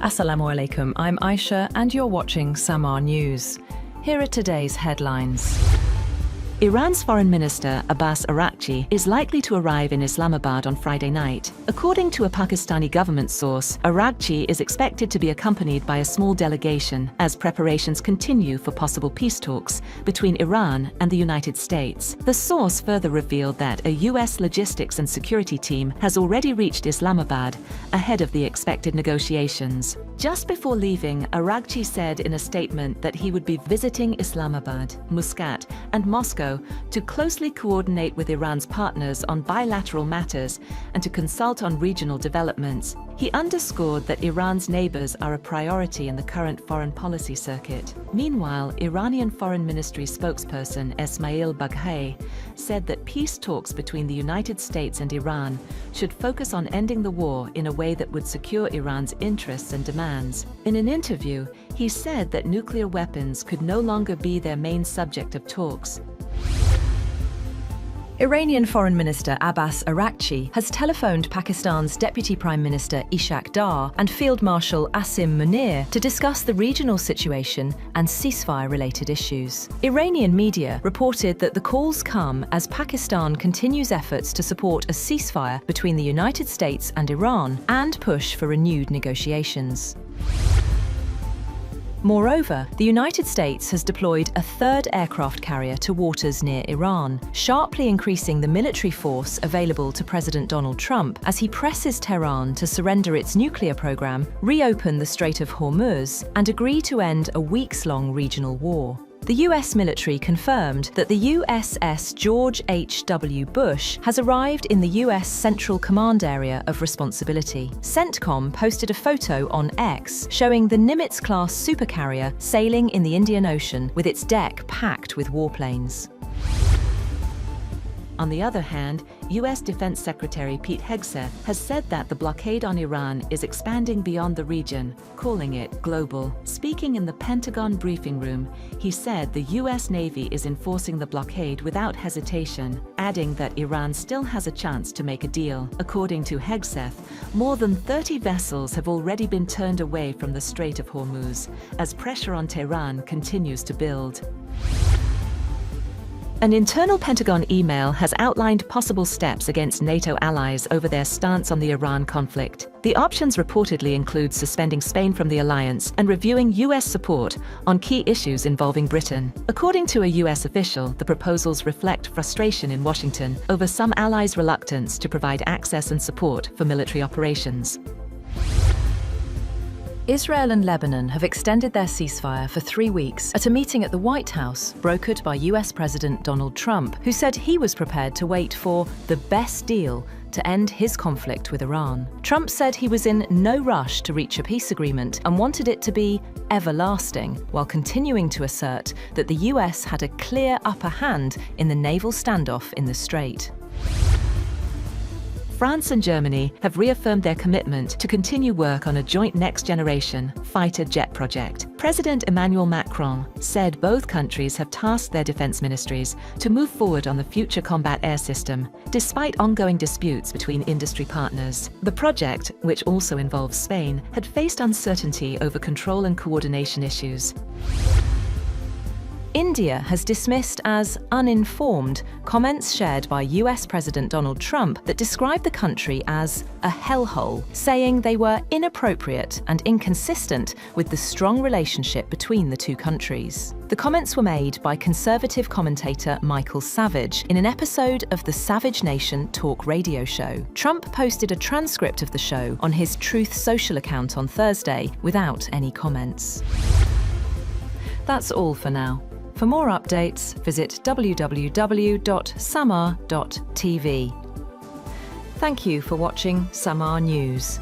Assalamu alaikum, I'm Aisha and you're watching Samaa News. Here are today's headlines. Iran's Foreign Minister Abbas Araghchi is likely to arrive in Islamabad on Friday night. According to a Pakistani government source, Araghchi is expected to be accompanied by a small delegation as preparations continue for possible peace talks between Iran and the United States. The source further revealed that a US logistics and security team has already reached Islamabad ahead of the expected negotiations. Just before leaving, Araghchi said in a statement that he would be visiting Islamabad, Muscat, and Moscow to closely coordinate with Iran's partners on bilateral matters and to consult on regional developments. He underscored that Iran's neighbors are a priority in the current foreign policy circuit. Meanwhile, Iranian Foreign Ministry spokesperson Esmail Baghaei said that peace talks between the United States and Iran should focus on ending the war in a way that would secure Iran's interests and demands. In an interview, he said that nuclear weapons could no longer be their main subject of talks. Iranian Foreign Minister Abbas Araghchi has telephoned Pakistan's Deputy Prime Minister Ishaq and Field Marshal Asim Munir to discuss the regional situation and ceasefire-related issues. Iranian media reported that the calls come as Pakistan continues efforts to support a ceasefire between the United States and Iran and push for renewed negotiations. Moreover, the United States has deployed a third aircraft carrier to waters near Iran, sharply increasing the military force available to President Donald Trump as he presses Tehran to surrender its nuclear program, reopen the Strait of Hormuz, and agree to end a weeks-long regional war. The US military confirmed that the USS George H.W. Bush has arrived in the US Central Command Area of Responsibility. CENTCOM posted a photo on X showing the Nimitz-class supercarrier sailing in the Indian Ocean with its deck packed with warplanes. On the other hand, US Defense Secretary Pete Hegseth has said that the blockade on Iran is expanding beyond the region, calling it global. Speaking in the Pentagon briefing room, he said the US Navy is enforcing the blockade without hesitation, adding that Iran still has a chance to make a deal. According to Hegseth, more than 30 vessels have already been turned away from the Strait of Hormuz as pressure on Tehran continues to build. An internal Pentagon email has outlined possible steps against NATO allies over their stance on the Iran conflict. The options reportedly include suspending Spain from the alliance and reviewing US support on key issues involving Britain. According to a US official, the proposals reflect frustration in Washington over some allies' reluctance to provide access and support for military operations. Israel and Lebanon have extended their ceasefire for 3 weeks at a meeting at the White House brokered by US President Donald Trump, who said he was prepared to wait for the best deal to end his conflict with Iran. Trump said he was in no rush to reach a peace agreement and wanted it to be everlasting, while continuing to assert that the US had a clear upper hand in the naval standoff in the Strait. France and Germany have reaffirmed their commitment to continue work on a joint next-generation fighter jet project. President Emmanuel Macron said both countries have tasked their defense ministries to move forward on the future combat air system, despite ongoing disputes between industry partners. The project, which also involves Spain, had faced uncertainty over control and coordination issues. India has dismissed as uninformed comments shared by US President Donald Trump that described the country as a hellhole, saying they were inappropriate and inconsistent with the strong relationship between the two countries. The comments were made by conservative commentator Michael Savage in an episode of the Savage Nation talk radio show. Trump posted a transcript of the show on his Truth Social account on Thursday without any comments. That's all for now. For more updates, visit www.samaa.tv. Thank you for watching Samaa News.